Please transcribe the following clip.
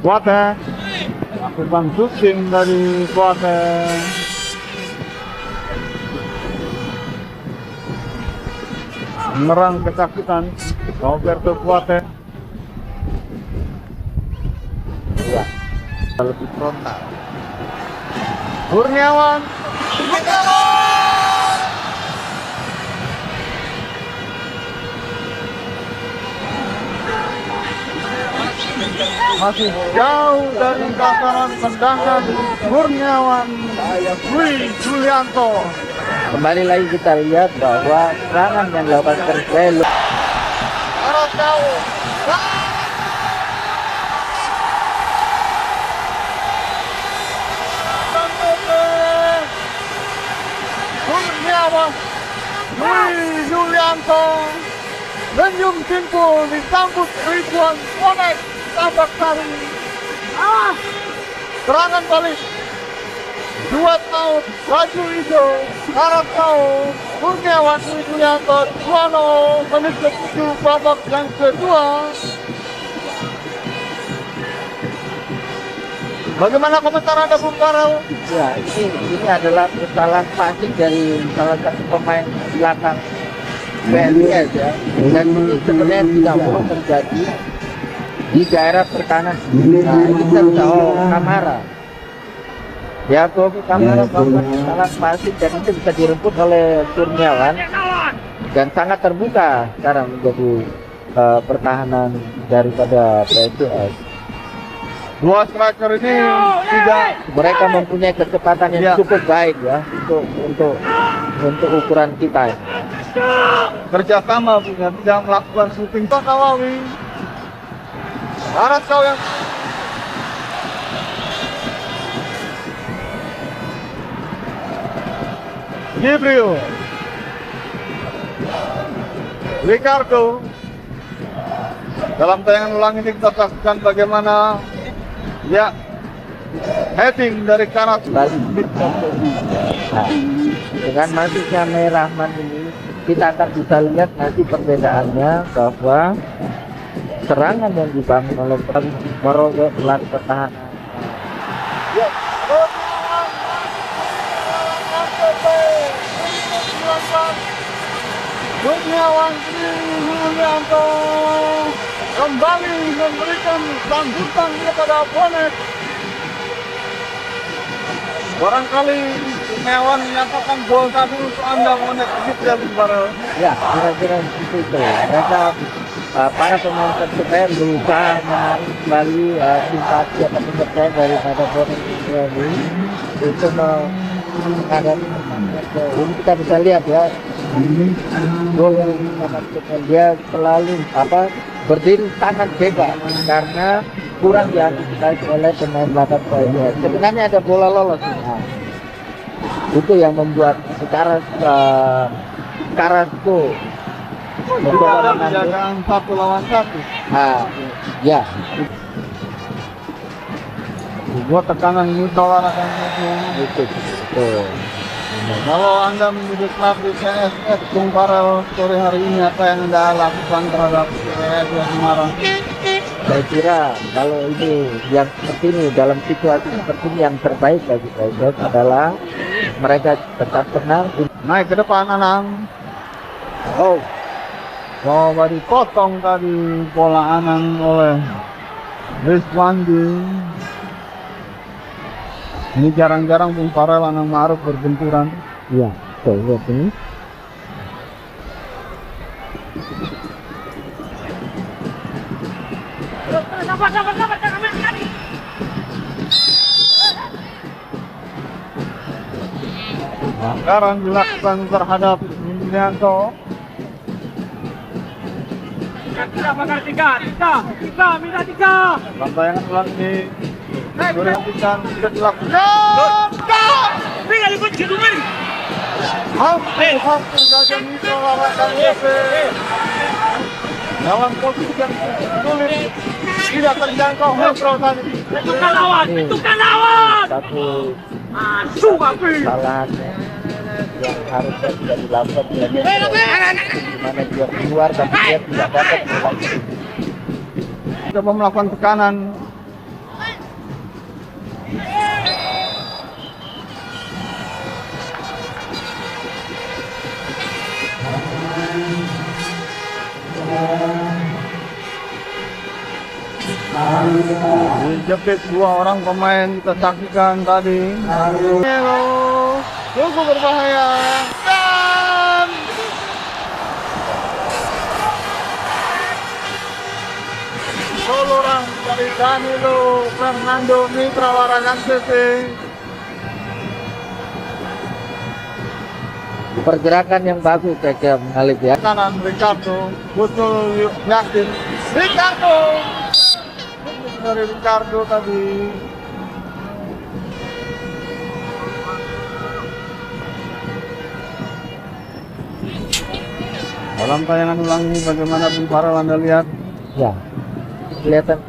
Boateng lakukan shooting dari Boateng. Menyerang kesakitan Roberto Boateng. Ya, lebih frontal. Kurniawan. Masih jauh dari sasaran tendangan Kurniawan Dwi Julianto. Kembali lagi kita lihat bahwa serangan yang dilakukan Persela Arah jauh. Kurniawan Dwi Julianto senyum simpul disambut ribuan bonek Tambak Sari. Serangan balik 2 tahun baju hijau Arab tahun Kurniawan Dwi Julianto 2-0 menit ke-7 babak yang kedua. Bagaimana komentar Anda, Bung Farel? ya ini adalah kesalahan klasik dari salah satu pemain belakang PSIS ya, dan ini sebenarnya tidak perlu terjadi di daerah pertahanan. Nah, ini kita bisa Kamara ya, Kofi Kamara melakukan kesalahan klasik dan itu bisa direbut oleh Kurniawan dan sangat terbuka sekarang menjadi pertahanan daripada PSIS. Dua striker ini tidak Mereka mempunyai kecepatan yang cukup baik ya untuk ukuran kita. kerjasama, tidak melakukan shooting. Nawawi Arab kau yang Gabriel Ricardo. Dalam tayangan ulang ini kita saksikan bagaimana heading dari kanan. Nah, dengan masuknya Merahman ini kita akan bisa lihat nanti perbedaannya bahwa serangan yang dibangun oleh merogoh pelan pertahanan. Kurniawan Dwi Julianto kembali memberikan sambutan kepada bonek. Barangkali Kurniawan menyatakan gol tadi untuk Anda bonek gitu ya, Bung Farel. Ya, kira-kira seperti itu. Mereka para pemain Persebaya berusaha menarik kembali simpati atau percaya daripada bonek ini itu menghadapi. Ini kita bisa lihat ya, gol yang didapatkan dia selalu berdiri sangat bebas karena kurang diantisipasi oleh pemain belakang PSIS. Sebenarnya ada bola lolos. Nah, itu yang membuat sekarang Carrasco Ada penjagaan 1 lawan 1. ya. Buat tekanan ini akan Itu. Kalau Anda menjadi pelatih PSIS, Bung Farel, sore hari ini apa yang Anda lakukan terhadap PSIS Semarang? Saya kira kalau ini yang seperti ini, dalam situasi seperti ini, yang terbaik bagi PSIS adalah mereka tetap tenang. Naik ke depan Anang. Coba dipotong tadi bola Anang oleh Rizwandi. Ini jarang-jarang Bung Farel Anang Ma'ruf berbenturan. Iya, tuh lihat ini. Sekarang dilakukan terhadap Julianto. Tiga, minta tiga. Tayangan ulang ini diperhatikan sudah dilakukan. Tinggal ikut gitu nih. Hampir saja bisa lawan YP. Dalam posisi yang sulit, tidak terjangkau Hendro tadi. Itu kan lawan. Satu Masuk api. kesalahan yang harusnya tidak dilakukan dia dimana dia keluar tapi dia tidak dapat bola itu. Coba melakukan tekanan Dijepit dua orang pemain kita saksikan tadi. Halo, cukup berbahaya. Dan gol orang dari Danilo Fernando Mitra Larangan CC. Pergerakan yang bagus kayak mengalir ya. Kanan Ricardo, betul yakin Ricardo. Betul dari Ricardo tadi. Dalam tayangan ulang ini bagaimana Bung Farel Anda lihat? Ya, kelihatan